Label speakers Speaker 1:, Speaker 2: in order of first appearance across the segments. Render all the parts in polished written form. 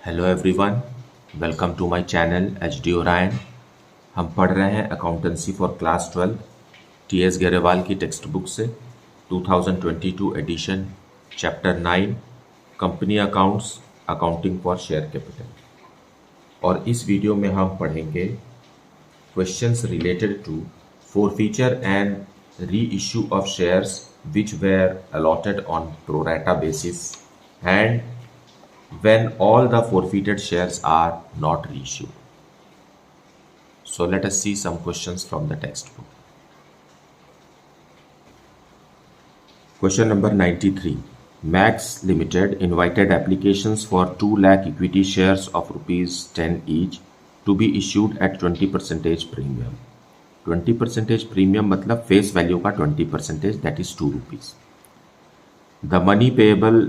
Speaker 1: Hello everyone, welcome to my channel H D Orion. हम पढ़ रहे हैं accountancy for class 12 T S Grewal की टेक्स्ट बुक से 2022 edition chapter 9 company accounts accounting for share capital. और इस वीडियो में हम पढ़ेंगे questions related to forfeiture and reissue of shares which were allotted on pro rata basis and when all the forfeited shares are not reissued. So let us see some questions from the textbook. Question number 93. Max Limited invited applications for 2 lakh equity shares of rupees 10 each to be issued at 20% premium. 20% premium मतलब face value का 20%, that is 2 rupees. The money payable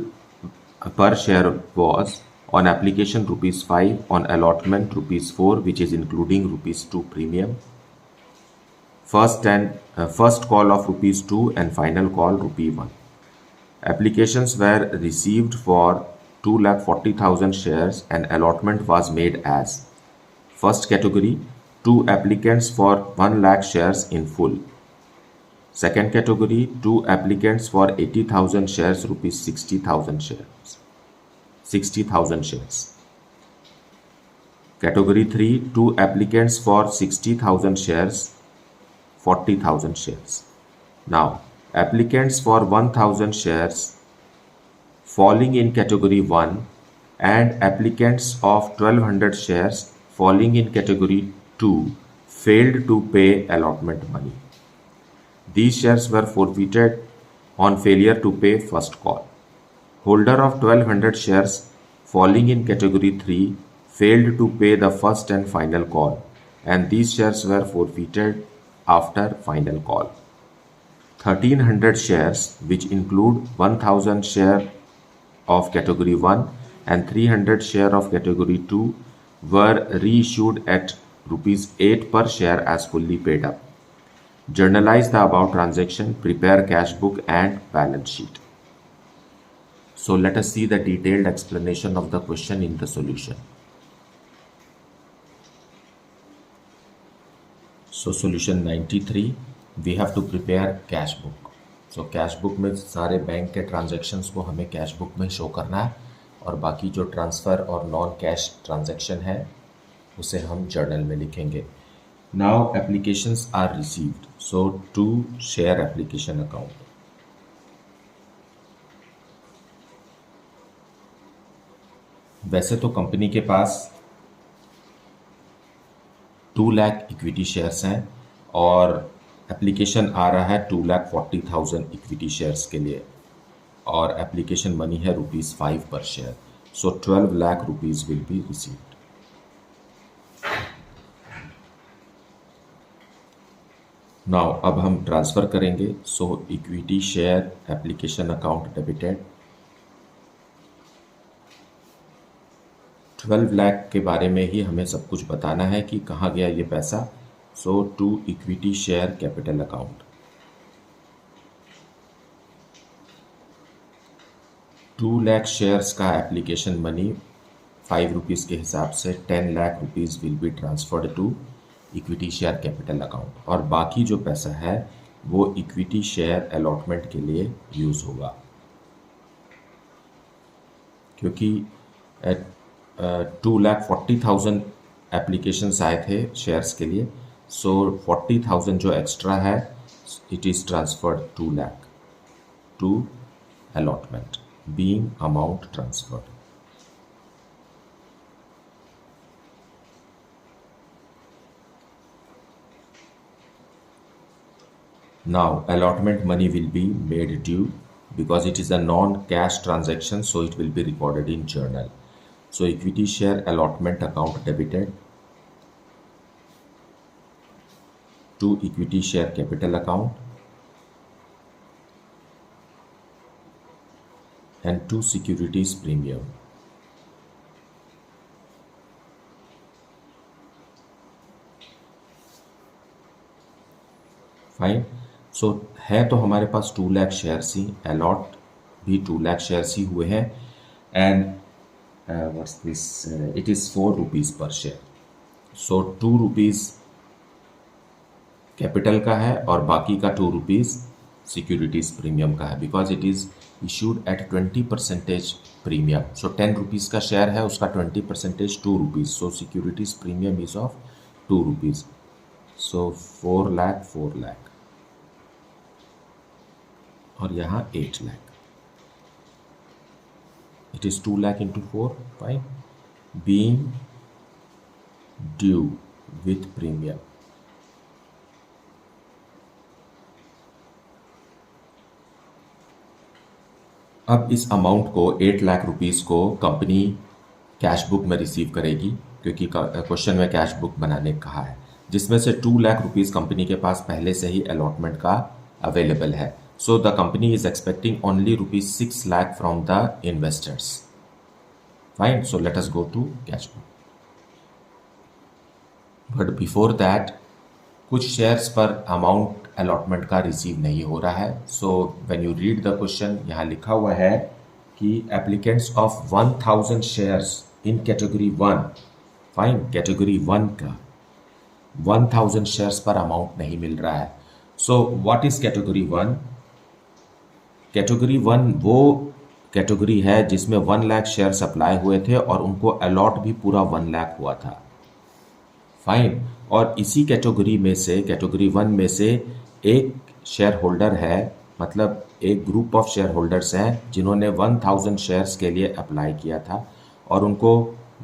Speaker 1: per share was on application rupees 5, on allotment rupees 4, which is including rupees 2 premium. First call of rupees 2 and final call rupee 1. Applications were received for 2,40,000 shares and allotment was made as first category 2 applicants for 1 lakh shares in full. Second category 2 applicants for 80,000 shares rupees 60,000 shares. 60,000 shares. Category 3 2 applicants for 60,000 shares 40,000 shares. Now applicants for 1,000 shares falling in category 1 and applicants of 1,200 shares falling in category 2 failed to pay allotment money. These shares were forfeited on failure to pay first call. Holder of 1,200 shares falling in category 3 failed to pay the first and final call, and these shares were forfeited after final call. 1,300 shares, which include 1,000 share of category 1 and 300 share of category 2, were reissued at rupees 8 per share as fully paid up. Journalize the above transaction, prepare cash book and balance sheet. So let us see the detailed explanation of the question in the solution. So solution 93, we have to prepare cash book. So cash book में सारे bank के transactions को हमें cash book में show करना है और बाकी जो ट्रांसफ़र और नॉन कैश ट्रांजैक्शन है उसे हम जर्नल में लिखेंगे. Now applications are received, so to share application account. वैसे तो कंपनी के पास 2 लाख इक्विटी शेयर्स हैं और एप्लीकेशन आ रहा है 2,40,000 इक्विटी शेयर्स के लिए और एप्लीकेशन मनी है रुपीज़ 5 पर share. So 12 lakh rupees will be received. Now अब हम ट्रांसफ़र करेंगे. So equity share application account debited. 12 lakh के बारे में ही हमें सब कुछ बताना है कि कहाँ गया ये पैसा. So to equity share capital account. 2 lakh shares का एप्लीकेशन मनी 5 रुपीज़ के हिसाब से 10 lakh rupees will be transferred to equity share capital account और बाकी जो पैसा है वो इक्विटी शेयर अलॉटमेंट के लिए यूज़ होगा क्योंकि 2,40,000 एप्लीकेशंस आए थे शेयर्स के लिए. सो 40,000 जो एक्स्ट्रा है it is transferred 2 lakh to allotment being amount transferred. Now allotment money will be made due because it is a non-cash transaction, so it will be recorded in journal. So equity share allotment account debited to equity share capital account and to securities premium. Fine. So है तो हमारे पास 2 lakh shares ही, allot भी 2 lakh shares ही हुए हैं and what's this, it is 4 rupees per share. So 2 rupees capital का है और बाकी का 2 रुपीज़ सिक्योरिटीज प्रीमियम का है, because it is issued at 20% premium. So 10 rupees का शेयर है, उसका 20% 2 rupees. So securities premium is of 2 rupees. So 4 lakh 4 lakh और यहाँ 8 lakh. It is 2 lakh into 4. Fine. Being due with premium. अब इस अमाउंट को 8 लाख रुपीज़ को कंपनी कैश बुक में रिसीव करेगी, क्योंकि क्वेश्चन में कैश बुक बनाने कहा है, जिसमें से 2 लाख रुपीज़ कंपनी के पास पहले से ही अलॉटमेंट का अवेलेबल है. So the company is expecting only ₹6 lakh from the investors. Fine. So let us go to cash book. But before that कुछ शेयर्स पर अमाउंट अलॉटमेंट का रिसीव नहीं हो रहा है. So when you read the question, यहाँ लिखा हुआ है कि applicants of 1000 shares in category 1. Fine. Category 1 का 1000 शेयर्स पर अमाउंट नहीं मिल रहा है. So what is category 1? Category 1 वो कैटेगरी है जिसमें 1 लाख शेयर अप्लाई हुए थे और उनको अलॉट भी पूरा 1 लाख हुआ था. फाइन. और इसी कैटेगरी में से, कैटेगरी 1 में से एक शेयर होल्डर है, मतलब एक ग्रुप ऑफ शेयर होल्डर्स हैं जिन्होंने 1000 शेयर्स के लिए अप्लाई किया था और उनको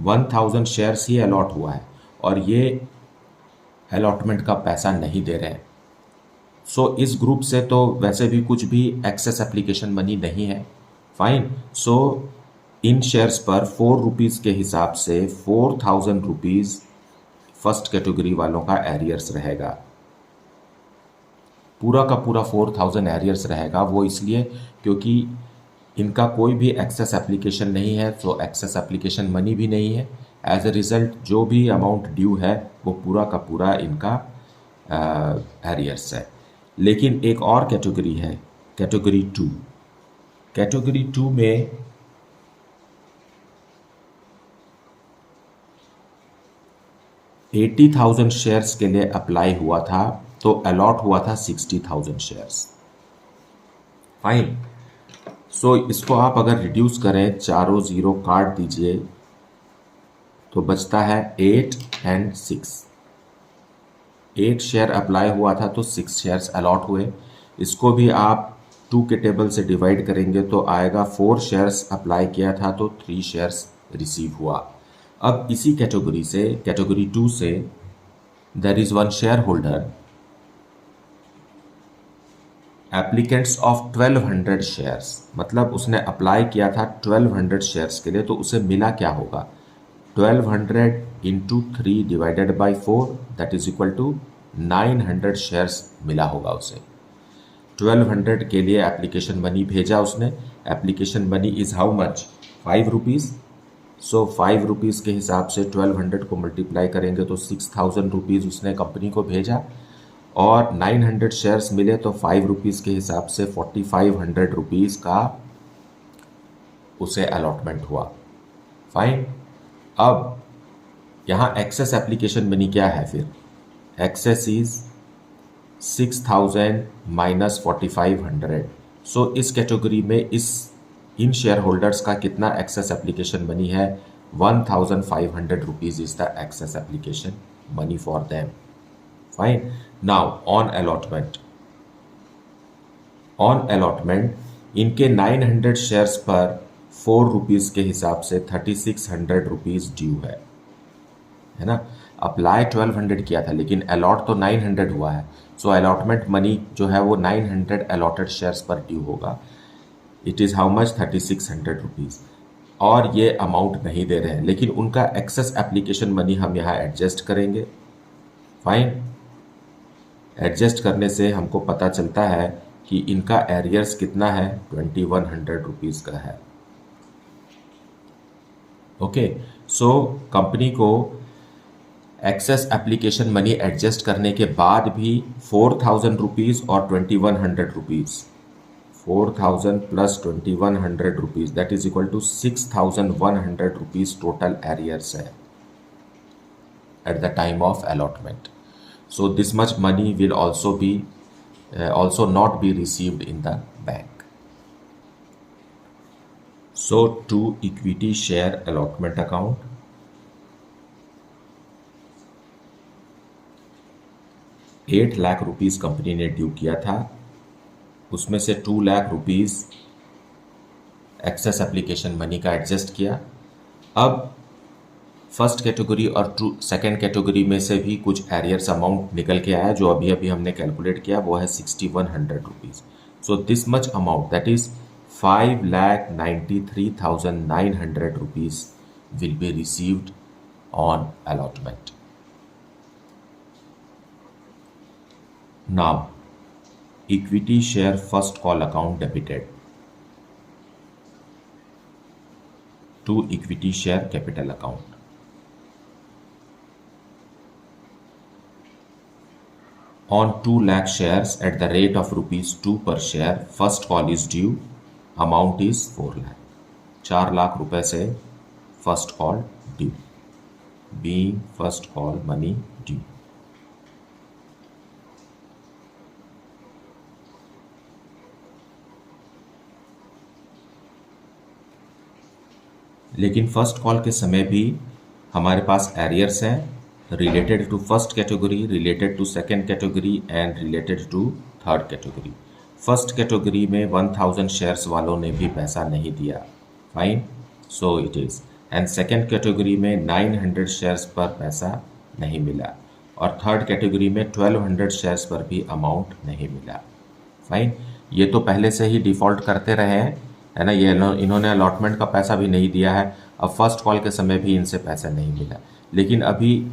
Speaker 1: 1000 शेयर्स ही अलॉट हुआ है और ये अलॉटमेंट का पैसा नहीं दे रहे हैं. सो इस ग्रुप से तो वैसे भी कुछ भी एक्सेस एप्लीकेशन मनी नहीं है. फाइन. सो इन शेयर्स पर 4 रुपीज़ के हिसाब से 4000 रुपीज़ फर्स्ट कैटेगरी वालों का एरियर्स रहेगा. पूरा का पूरा 4000 एरियर्स रहेगा. वो इसलिए क्योंकि इनका कोई भी एक्सेस एप्लीकेशन नहीं है, तो एक्सेस एप्लीकेशन मनी भी नहीं है. एज ए रिज़ल्ट जो भी अमाउंट ड्यू है वो पूरा का पूरा इनका एरियर्स है. लेकिन एक और कैटेगरी है, कैटेगरी 2. कैटेगरी 2 में 80,000 शेयर्स के लिए अप्लाई हुआ था, तो अलॉट हुआ था 60,000 शेयर्स. फाइन. सो इसको आप अगर रिड्यूस करें, चारों ज़ीरो काट दीजिए, तो बचता है 8 एंड 6. 8 शेयर अप्लाई हुआ था तो 6 शेयर्स अलॉट हुए. इसको भी आप 2 के टेबल से डिवाइड करेंगे तो आएगा 4 शेयर्स अप्लाई किया था तो 3 शेयर्स रिसीव हुआ. अब इसी कैटेगरी से, कैटेगरी 2 से, there is one share holder applicants of 1200 shares, मतलब उसने अप्लाई किया था 1200 शेयर्स के लिए, तो उसे मिला क्या होगा? 1200 into 3 divided by 4, that is equal to 900 shares मिला होगा उसे. 1200 के लिए एप्लीकेशन मनी भेजा उसने. Application money is how much? 5 rupees. So 5 rupees के हिसाब से 1200 को मल्टीप्लाई करेंगे तो 6000 रुपीज़ उसने कंपनी को भेजा और 900 शेयर्स मिले तो 5 रुपीज़ के हिसाब से 4500 रुपीज़ का उसे अलॉटमेंट हुआ. फाइन. अब यहाँ एक्सेस एप्लीकेशन मनी क्या है फिर? Access is 6000 minus 4500. सो इस कैटेगरी में इन शेयर होल्डर्स का कितना एक्सेस एप्लीकेशन मनी है? 1500 rupees is the excess application money for them. Fine. Now on allotment इनके 900 शेयर्स पर 4 रुपीज़ के हिसाब से 3600 रुपीज़ ड्यू है ना. अप्लाई 1200 किया था लेकिन अलॉट तो 900 हुआ है. सो अलॉटमेंट मनी जो है वो 900 अलॉटेड शेयर्स पर ड्यू होगा. It is how much? 3600 rupees. और ये अमाउंट नहीं दे रहे हैं, लेकिन उनका एक्सेस एप्लीकेशन मनी हम यहाँ एडजस्ट करेंगे. फाइन. एडजस्ट करने से हमको पता चलता है कि इनका एरियर्स कितना है? 2100 रुपीज़ का है. ओके. सो कंपनी को एक्सेस एप्लीकेशन मनी एडजस्ट करने के बाद भी 4000 रुपीज़ और 2100 rupees, 4,000 plus 2,100 rupees, that is equal to 6,100 rupees total arrears है at the time of allotment. So this much money will also not be received in the bank. So to equity share allotment account, ₹8,00,000 company ने due किया था, उसमें से ₹2,00,000 access application money का adjust किया। अब first category और second category में से भी कुछ एरियर्स अमाउंट निकल के आया, जो अभी अभी हमने कैलकुलेट किया, वो है ₹6,100। So this much amount, that is ₹5,93,900 will be received on allotment. Now, equity share first call account debited to equity share capital account. On 2,00,000 shares at the rate of ₹2 per share, first call is due. Amount is 4,00,000. 4,00,000 रुपए से first call due. Being first call money due. लेकिन first call के समय भी हमारे पास arrears हैं related to first category, related to second category and related to third category. First category में 1,000 शेयर्स वालों ने भी पैसा नहीं दिया, fine, so it is. And second category में 900 शेयर्स पर पैसा नहीं मिला, और थर्ड कैटेगरी में 1,200 शेयर्स पर भी अमाउंट नहीं मिला, फाइन। ये तो पहले से ही डिफ़ॉल्ट करते रहे हैं, है ना, ये इन्होंने अलॉटमेंट का पैसा भी नहीं दिया है। अब फर्स्ट कॉल के समय भी इनसे पैसा नहीं मिला, लेकिन अभी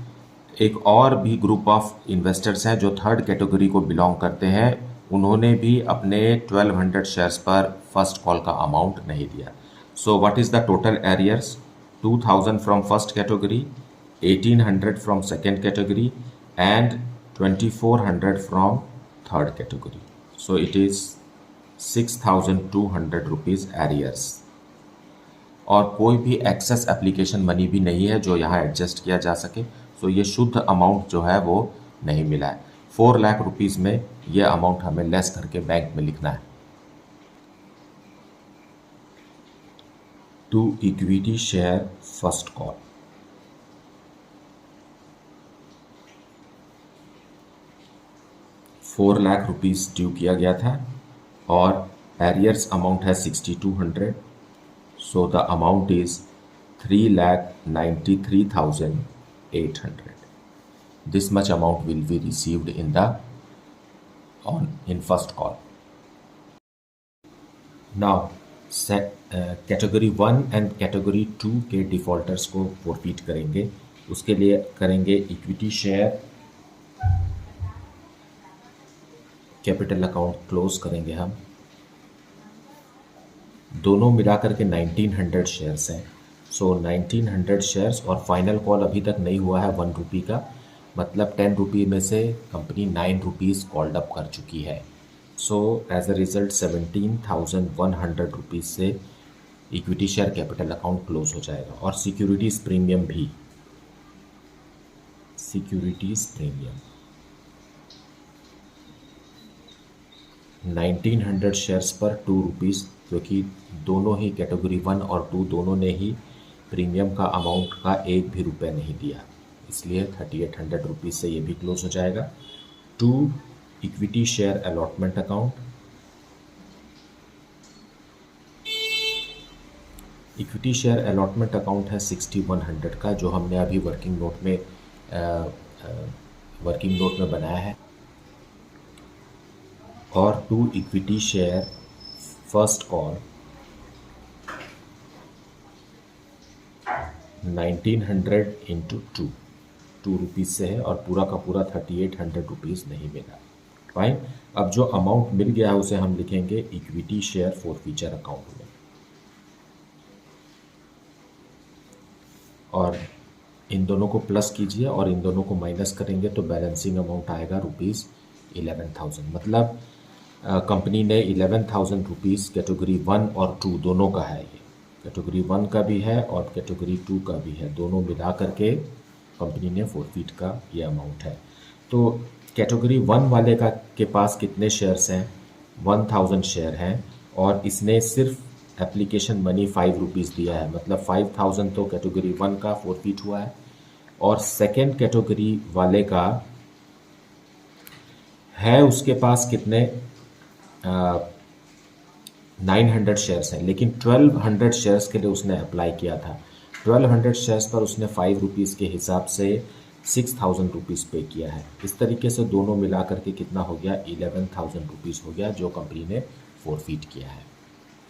Speaker 1: एक और भी ग्रुप ऑफ इन्वेस्टर्स हैं जो थर्ड कैटेगरी को बिलोंग करते हैं, उन्होंने भी अपने 1,200 शेयर्स पर फर्स्ट कॉल का अमाउंट नहीं दिया। So what is the total arrears? 2,000 from first category, 1,800 from second category and 2,400 from third category. So it is 6,200 rupees arrears. और कोई भी एक्सेस एप्लीकेशन मनी भी नहीं है जो यहाँ एडजस्ट किया जा सके। सो ये शुद्ध अमाउंट जो है वो नहीं मिला है। 4,00,000 रुपीज़ में ये अमाउंट हमें लेस करके बैंक में लिखना है। To equity share first call, ₹4,00,000 due किया गया था और एरियर्स अमाउंट है 6,200, so the amount is 3,93,800. This much amount will be received in first call. Now category 1 and category 2 के डिफॉल्टर्स को फोरफीट करेंगे। उसके लिए करेंगे equity share capital account close करेंगे हम। दोनों मिला करके 1,900 शेयर्स हैं। सो 1,900 शेयर्स और फाइनल कॉल अभी तक नहीं हुआ है ₹1 का, मतलब 10 रुपये में से कंपनी 9 रुपीज़ कॉल्ड अप कर चुकी है। So as a result 17,100 rupees से equity share capital account close हो जाएगा। और सिक्योरिटीज़ प्रीमियम भी, सिक्योरिटीज़ प्रीमियम 1,900 शेयर्स पर ₹2, क्योंकि दोनों ही कैटेगरी 1 और 2 दोनों ने ही प्रीमियम का अमाउंट का एक भी रुपये नहीं दिया, इसलिए 3,800 रुपीज़ से ये भी क्लोज हो जाएगा। To equity share allotment account, equity share allotment account है 6,100 का, जो हमने अभी वर्किंग नोट में बनाया है। और to equity share first call 1,900 into 2 rupees से है और पूरा का पूरा 3,800 रुपीज़ नहीं मिला। फाइन, अब जो अमाउंट मिल गया है उसे हम लिखेंगे इक्विटी शेयर फॉरफीचर अकाउंट में, और इन दोनों को प्लस कीजिए और इन दोनों को माइनस करेंगे तो बैलेंसिंग अमाउंट आएगा ₹11,000। मतलब कंपनी ने 11,000 रुपीज़ कैटेगरी 1 और 2 दोनों का है, ये कैटेगरी 1 का भी है और कैटेगरी 2 का भी है, दोनों मिला करके कंपनी ने फोरफीट का ये अमाउंट है। तो कैटेगरी 1 वाले का के पास कितने शेयर्स हैं? 1,000 शेयर हैं और इसने सिर्फ एप्लीकेशन मनी 5 रुपीज़ दिया है, मतलब 5,000 तो कैटेगरी 1 का फोरफीट हुआ है। और सेकेंड कैटेगरी वाले का है, उसके पास कितने 900 शेयर्स हैं, लेकिन 1200 शेयर्स के लिए उसने अप्लाई किया था। 1200 शेयर्स पर उसने 5 रुपीज़ के हिसाब से 6,000 रुपीज़ पे किया है। इस तरीके से दोनों मिला करके कितना हो गया? 11,000 रुपीज़ हो गया, जो कंपनी ने फोरफीट किया है।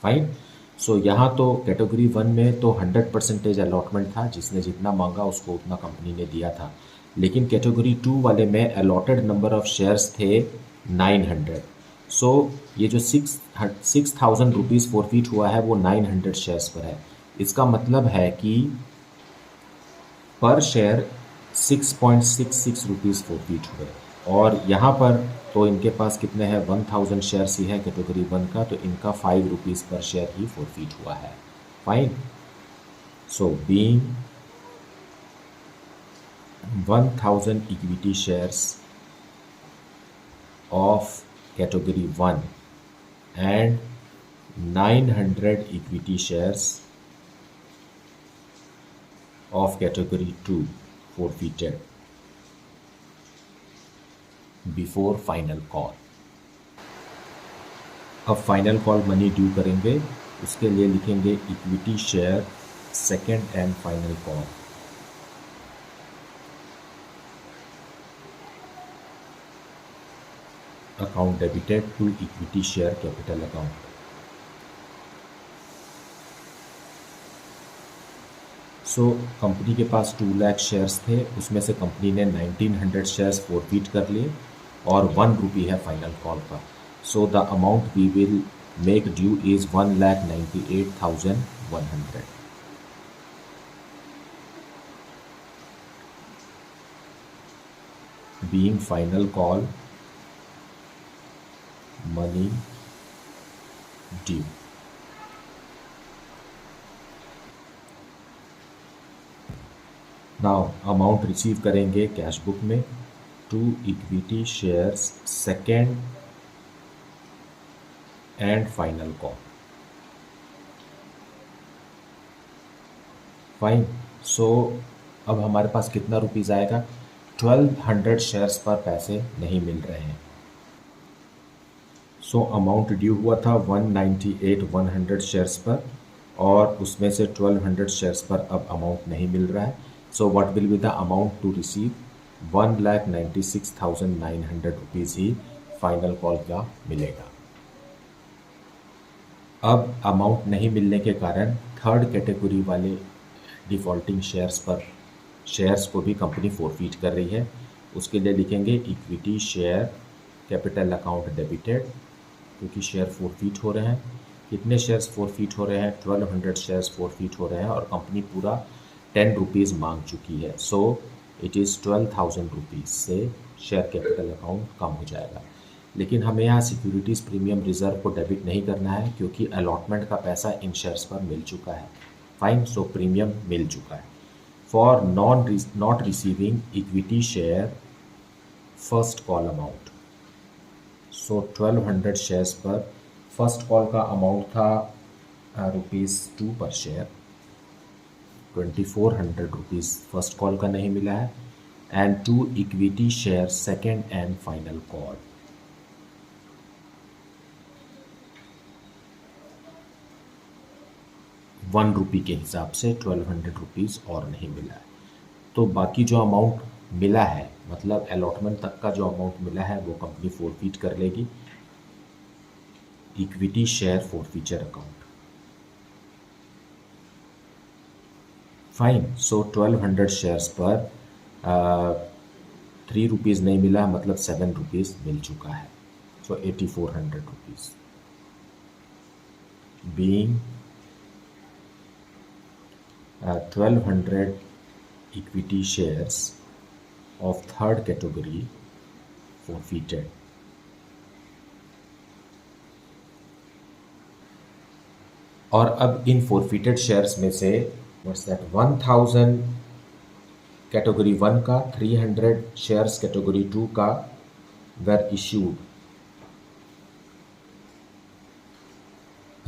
Speaker 1: फाइन। सो यहाँ तो कैटेगरी 1 में तो 100% अलॉटमेंट था, जिसने जितना मांगा उसको उतना कंपनी ने दिया था। लेकिन कैटेगरी 2 वाले में अलॉटेड नंबर ऑफ शेयर्स थे 900। सो ये जो 6,000 रुपीज़ फोरफीट हुआ है वो 900 शेयर्स पर है। इसका मतलब है कि पर शेयर 6.66 रुपीज़ फोरफीट हुए। और यहाँ पर तो इनके पास कितने हैं? 1,000 शेयर्स ही है कैटेगरी 1 का, तो इनका 5 रुपीज़ पर शेयर ही फोरफीट हुआ है। Fine. So being 1,000 equity shares of category 1 and 900 equity shares of category 2 forfeited before final call। अब फाइनल कॉल मनी ड्यू करेंगे, उसके लिए लिखेंगे equity share second and final call. Account debited to equity share capital account. So company के पास 2 lakh shares थे, उसमें से कंपनी ने 1900 शेयर्स फोरफीट कर लिए और 1 रुपी है फाइनल कॉल का। So the amount we will make due is 1,98,100। Being final call money due. Now amount receive करेंगे कैश बुक में to equity shares second and final call. Fine. So अब हमारे पास कितना रुपीज़ आएगा? 1200 शेयर्स पर पैसे नहीं मिल रहे हैं। सो अमाउंट ड्यू हुआ था 198,100 शेयर्स पर और उसमें से 1200 शेयर्स पर अब अमाउंट नहीं मिल रहा है। So what will be the amount to receive? 1,96,900 rupees ही फाइनल कॉल का मिलेगा। अब अमाउंट नहीं मिलने के कारण थर्ड कैटेगरी वाले डिफ़ॉल्टिंग शेयर्स को भी कंपनी फोरफीट कर रही है। उसके लिए लिखेंगे equity share capital account debited, क्योंकि शेयर फोरफीट हो रहे हैं। कितने शेयर्स फोरफीट हो रहे हैं? 1200 शेयर्स फोरफीट हो रहे हैं और कंपनी पूरा 10 रुपीज़ मांग चुकी है। सो इट इज़ 12,000 रुपीज़ से शेयर कैपिटल अकाउंट कम हो जाएगा। लेकिन हमें यहाँ सिक्योरिटीज़ प्रीमियम रिजर्व को डेबिट नहीं करना है, क्योंकि अलॉटमेंट का पैसा इन शेयर्स पर मिल चुका है। फाइन। सो प्रीमियम मिल चुका है। For not receiving equity share first call amount. So 1200 shares पर फर्स्ट कॉल का अमाउंट था ₹2 पर शेयर। 2,400 रुपीज़ फर्स्ट कॉल का नहीं मिला है। And 2 equity share second and final call. ₹1 के हिसाब से 1200 रुपीज़ और नहीं मिला है। तो बाकी जो अमाउंट मिला है, मतलब अलॉटमेंट तक का जो अमाउंट मिला है, वो कंपनी फोरफीट कर लेगी equity share forfeiture account. Fine. So 1200 shares पर 3 रुपीज़ नहीं मिला, मतलब 7 रुपीज़ मिल चुका है। सो 8,400 rupees. Being 1,200 equity shares of third category forfeited और अब इन फोरफिटेड शेयर्स में से व्हाट्स दैट 1000 कैटेगरी 1 का, 300 शेयर्स कैटेगरी 2 का वर इश्यूड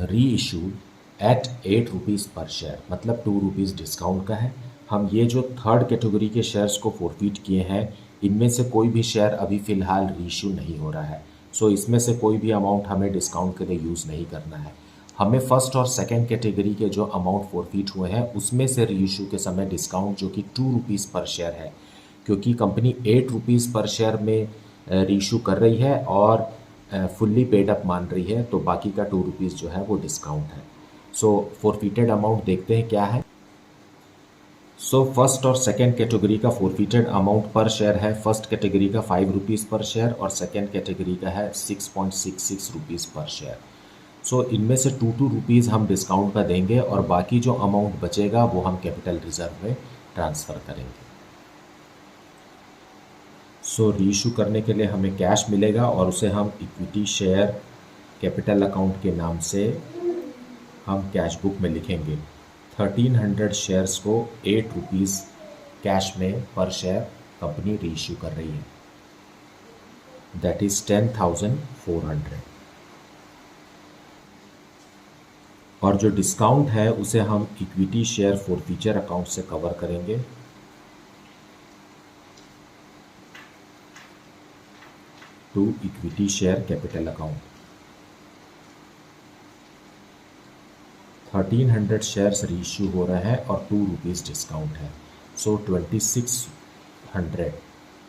Speaker 1: री इशूड एट 8 रुपीज़ पर शेयर, मतलब 2 रुपीज़ डिस्काउंट का है। हम ये जो थर्ड कैटेगरी के शेयर्स को फोरफिट किए हैं, इनमें से कोई भी शेयर अभी फ़िलहाल री इशू नहीं हो रहा है। सो इसमें से कोई भी अमाउंट हमें डिस्काउंट के लिए यूज़ नहीं करना है। हमें फर्स्ट और सेकंड कैटेगरी के जो अमाउंट फोरफिट हुए हैं उसमें से री इशू के समय डिस्काउंट जो कि 2 रुपीज़ पर शेयर है, क्योंकि कंपनी 8 रुपीज़ पर शेयर में री इशू कर रही है और फुल्ली पेड अप मान रही है, तो बाकी का 2 रुपीज़ जो है वो डिस्काउंट है। सो फोरफिटेड अमाउंट देखते हैं क्या है। सो फर्स्ट और सेकंड कैटेगरी का फोरफिटेड अमाउंट पर शेयर है, फर्स्ट कैटेगरी का 5 रुपीज़ पर शेयर और सेकंड कैटेगरी का है 6.66 रुपीज़ पर शेयर। सो इनमें से 2 रुपीज़ हम डिस्काउंट का देंगे और बाकी जो अमाउंट बचेगा वो हम कैपिटल रिजर्व में ट्रांसफ़र करेंगे। सो रीइशू करने के लिए हमें कैश मिलेगा और उसे हम इक्विटी शेयर कैपिटल अकाउंट के नाम से हम कैश बुक में लिखेंगे। 1300 शेयर्स को 8 रुपीज़ कैश में पर शेयर कंपनी रीइशू कर रही है, दैट इज़ 10,400। और जो डिस्काउंट है उसे हम इक्विटी शेयर फोरफीचर अकाउंट से कवर करेंगे। To equity share capital account. 1300 shares reissue हो रहा है और 2 रुपीज़ डिस्काउंट है, सो 2600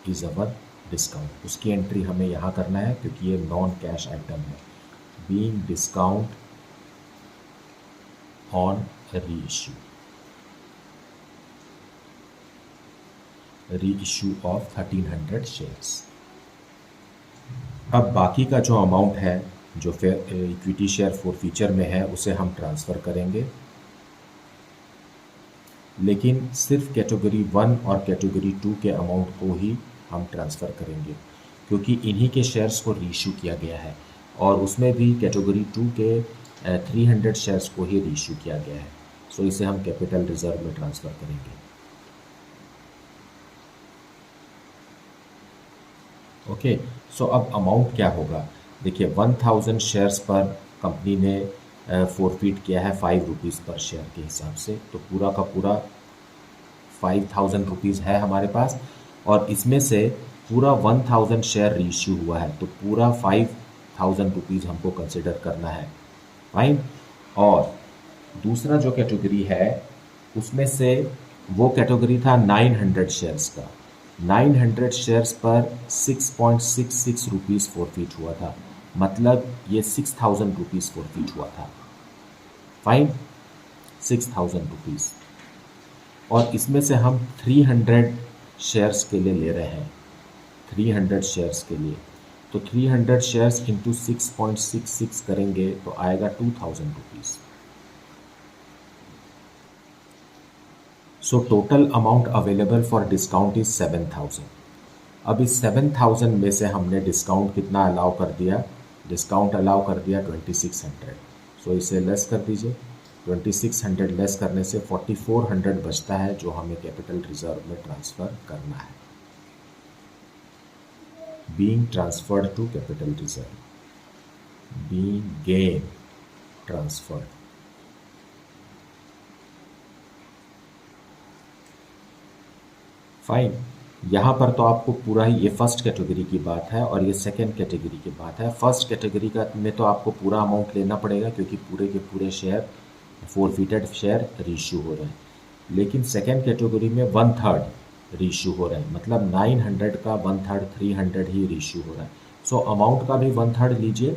Speaker 1: इज़ अवर डिस्काउंट। उसकी एंट्री हमें यहाँ करना है क्योंकि ये नॉन कैश आइटम है। Being discount on reissue of 1300 shares. अब बाकी का जो अमाउंट है जो इक्विटी शेयर फोरफीचर में है उसे हम ट्रांसफ़र करेंगे, लेकिन सिर्फ कैटेगरी 1 और कैटेगरी 2 के अमाउंट को ही हम ट्रांसफ़र करेंगे, क्योंकि इन्हीं के शेयर्स को रीइशू किया गया है और उसमें भी कैटेगरी 2 के 300 शेयर्स को ही रीइशू किया गया है। सो इसे हम कैपिटल रिजर्व में ट्रांसफ़र करेंगे। ओके, सो अब अमाउंट क्या होगा, देखिए 1000 शेयर्स पर कंपनी ने फोरफिट किया है 5 रुपीज़ पर शेयर के हिसाब से, तो पूरा का पूरा 5000 रुपीज़ है हमारे पास और इसमें से पूरा 1000 शेयर रीइश्यू हुआ है, तो पूरा 5000 रुपीज़ हमको कंसिडर करना है। फाइन। और दूसरा जो कैटेगरी है उसमें से वो कैटेगरी था 900 शेयर्स का। 900 शेयर्स पर 6.66 रुपीज़ फोरफिट हुआ था, मतलब ये 6000 रुपीज़ फोरफिट हुआ था। Fine, 6000 rupees. और इसमें से हम 300 शेयर्स के लिए ले रहे हैं, 300 शेयर्स के लिए, तो 300 शेयर्स इंटू 6.66 करेंगे तो आएगा 2000 rupees. So total amount available for discount is 7000। अब इस 7000 में से हमने डिस्काउंट कितना अलाउ कर दिया, डिस्काउंट अलाउ कर दिया 2600। सो इसे लेस कर दीजिए, 2600 लेस करने से 4400 बचता है जो हमें कैपिटल रिजर्व में ट्रांसफ़र करना है। Being transferred to capital reserve, being gain transferred. Fine, यहाँ पर तो आपको पूरा ही, ये फर्स्ट कैटेगरी की बात है और ये सेकंड कैटेगरी की बात है। फर्स्ट कैटेगरी का में तो आपको पूरा अमाउंट लेना पड़ेगा क्योंकि पूरे के पूरे शेयर फोरफिटेड शेयर रीइश्यू हो रहे हैं, लेकिन सेकंड कैटेगरी में 1/3 रीइश्यू हो रहा है, मतलब 900 का 1/3 300 ही रीइश्यू हो रहा है। सो अमाउंट का भी 1/3 लीजिए,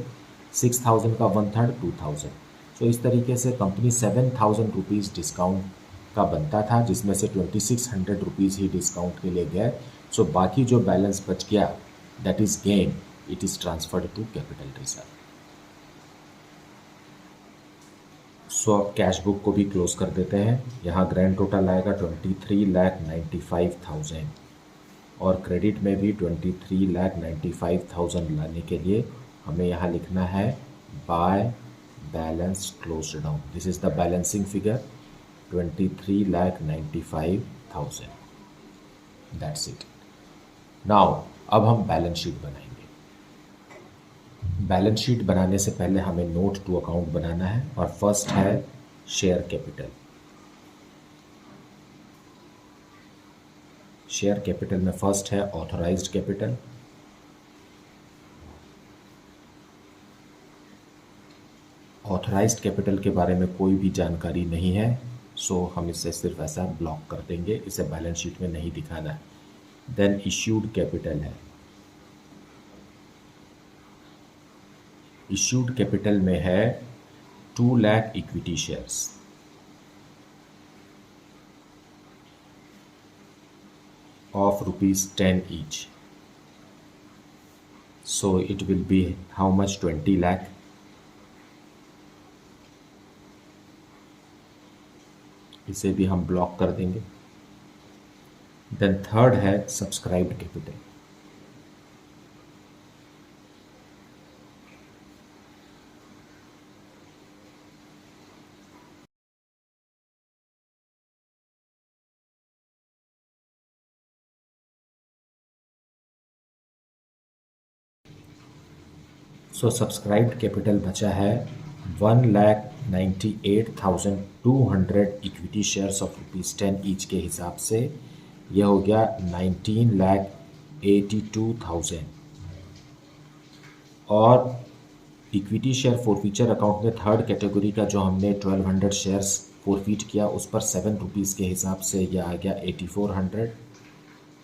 Speaker 1: 6000 का 1/3 2000। सो इस तरीके से कंपनी 7000 रुपीज़ डिस्काउंट का बनता था, जिसमें से 2600 रुपीज़ ही डिस्काउंट के लिए गए। सो बाकी जो बैलेंस बच गया that is gain, it is transferred to capital reserve. So अब कैश बुक को भी क्लोज कर देते हैं। यहाँ ग्रैंड टोटल आएगा 23,95,000 और क्रेडिट में भी 23,95,000 लाने के लिए हमें यहाँ लिखना है bye balance closed down. This is the balancing figure, 23,95,000. That's it. Now अब हम बैलेंस शीट बनाएंगे. बैलेंस शीट बनाने से पहले हमें नोट टू अकाउंट बनाना है और फर्स्ट है शेयर कैपिटल. शेयर कैपिटल में फर्स्ट है ऑथराइज्ड कैपिटल. ऑथराइज्ड कैपिटल के बारे में कोई भी जानकारी नहीं है, सो हम इसे सिर्फ ऐसा ब्लॉक कर देंगे, इसे बैलेंस शीट में नहीं दिखाना है. देन इश्यूड कैपिटल है. इश्यूड कैपिटल में है 2 lakh equity shares. of ₹10 each. So it will be how much? 20 lakh. इसे भी हम ब्लॉक कर देंगे. देन थर्ड है सब्सक्राइब्ड कैपिटल. सो सब्सक्राइब्ड कैपिटल बचा है 1,98,200 इक्विटी शेयर्स ऑफ ₹10 ईच के हिसाब से. यह हो गया 19,82,000. और इक्विटी शेयर फॉरफीचर अकाउंट में थर्ड कैटेगरी का जो हमने 1,200 शेयर्स फॉरफीट किया उस पर ₹7 के हिसाब से यह आ गया 8,400.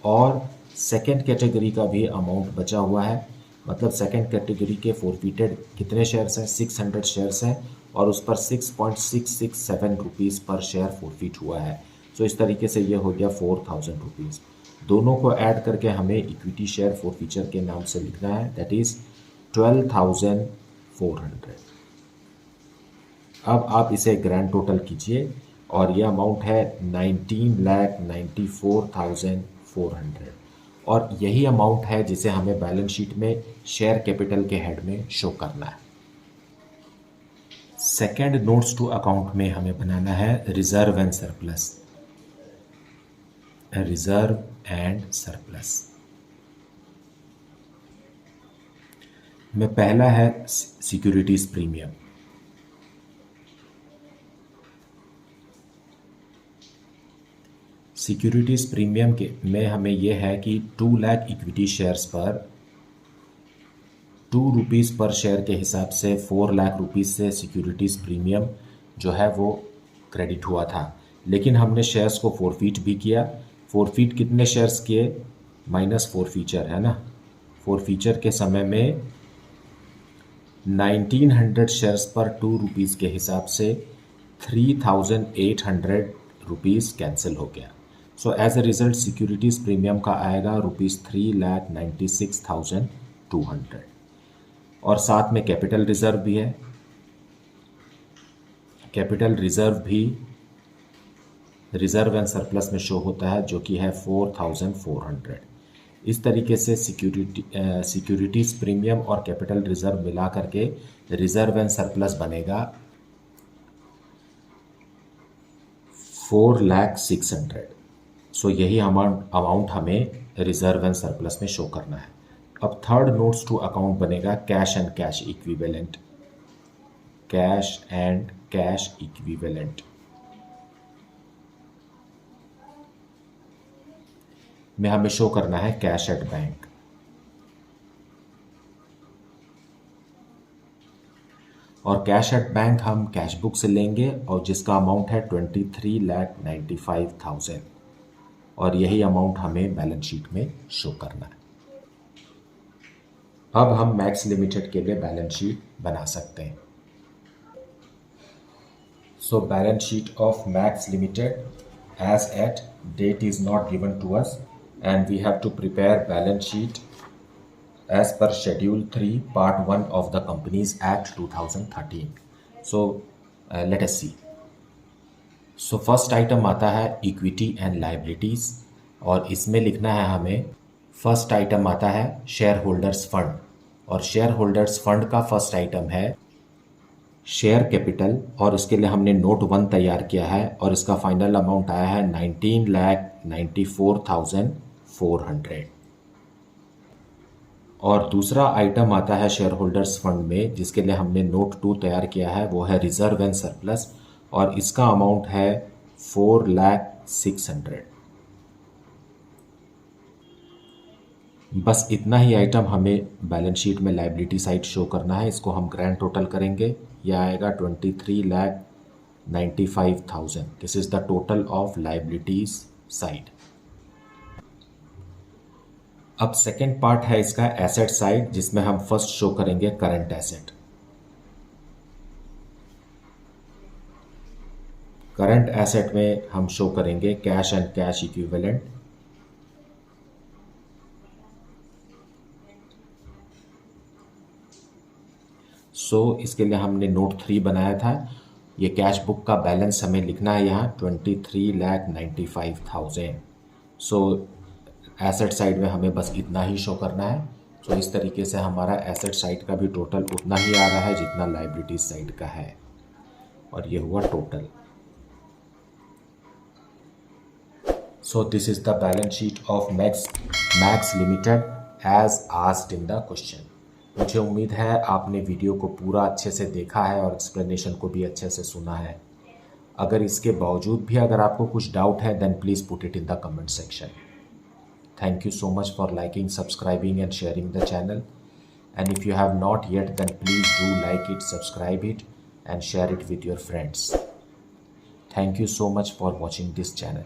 Speaker 1: और सेकेंड कैटेगरी का भी अमाउंट बचा हुआ है, मतलब सेकेंड कैटेगरी के फॉरफिटेड कितने शेयर्स हैं? 600 शेयर्स हैं और उस पर ₹6.667 पर शेयर फॉरफिट हुआ है. सो इस तरीके से ये हो गया ₹4,000. दोनों को ऐड करके हमें इक्विटी शेयर फॉरफीचर के नाम से लिखना है, दैट इज़ 12,400. अब आप इसे ग्रैंड टोटल कीजिए और यह अमाउंट है 19,94,400. और यही अमाउंट है जिसे हमें बैलेंस शीट में शेयर कैपिटल के हेड में शो करना है. सेकेंड नोट्स टू अकाउंट में हमें बनाना है reserve and surplus. Reserve and surplus में पहला है सिक्योरिटीज प्रीमियम. सिक्योरिटीज प्रीमियम के में हमें यह है कि 2 लाख इक्विटी शेयर्स पर ₹2 पर शेयर के हिसाब से 4 लाख रुपीस से सिक्योरिटीज प्रीमियम जो है वो क्रेडिट हुआ था. लेकिन हमने शेयर्स को फॉरफीट भी किया. फॉरफीट कितने शेयर्स किए? माइनस फॉरफीचर है ना. फॉरफीचर के समय में 1900 शेयर्स पर ₹2 के हिसाब से ₹3,800 कैंसिल हो गया. So as a result securities premium का आएगा ₹3,96,200. और साथ में कैपिटल रिजर्व भी है. कैपिटल रिजर्व भी रिजर्व एंड सरप्लस में शो होता है, जो कि है 4,400. इस तरीके से सिक्योरिटीज प्रीमियम और कैपिटल रिजर्व मिला करके रिजर्व एंड सरप्लस बनेगा 4,06,000. सो यही अमाउंट हमें रिजर्व एंड सरप्लस में शो करना है. अब थर्ड नोट्स टू अकाउंट बनेगा cash and cash equivalent. Cash and cash equivalent में हमें शो करना है कैश एट बैंक. और कैश एट बैंक हम कैश बुक से लेंगे और जिसका अमाउंट है 23,95,000. और यही अमाउंट हमें बैलेंस शीट में शो करना है. अब हम मैक्स लिमिटेड के लिए बैलेंस शीट बना सकते हैं. So balance sheet of Max limited as at date is not given to us and we have to prepare balance sheet as per schedule 3 part 1 of the Companies Act 2013. So let us see. So first item आता है equity and liabilities और इसमें लिखना है हमें. First item आता है share holders fund और शेयर होल्डर्स फंड का फर्स्ट आइटम है शेयर कैपिटल, और इसके लिए हमने नोट 1 तैयार किया है और इसका फाइनल अमाउंट आया है 19,94,400। और दूसरा आइटम आता है शेयर होल्डर्स फंड में, जिसके लिए हमने नोट 2 तैयार किया है, वो है रिजर्व एंड सरप्लस, और इसका अमाउंट है 4,06,000। बस इतना ही आइटम हमें बैलेंस शीट में लायबिलिटी साइड शो करना है। इसको हम ग्रैंड टोटल करेंगे, यह आएगा 23,95,000। This is the total of liabilities side. अब सेकेंड पार्ट है इसका एसेट साइड, जिसमें हम फर्स्ट शो करेंगे करंट एसेट। करंट एसेट में हम शो करेंगे कैश एंड कैश इक्विवेलेंट। इसके लिए हमने नोट 3 बनाया था। ये कैश बुक का बैलेंस हमें लिखना है यहाँ 23,95,000। एसेट साइड में हमें बस इतना ही शो करना है। इस तरीके से हमारा एसेट साइड का भी टोटल उतना ही आ रहा है जितना लायबिलिटी साइड का है, और ये हुआ total. This is the balance sheet of Max limited as asked in the question. मुझे उम्मीद है आपने वीडियो को पूरा अच्छे से देखा है और एक्सप्लेनेशन को भी अच्छे से सुना है। अगर इसके बावजूद भी अगर आपको कुछ डाउट है, then please put it in the comment section. Thank you so much for liking, subscribing and sharing the channel. And if you have not yet, then please do like it, subscribe it and share it with your friends. Thank you so much for watching this channel.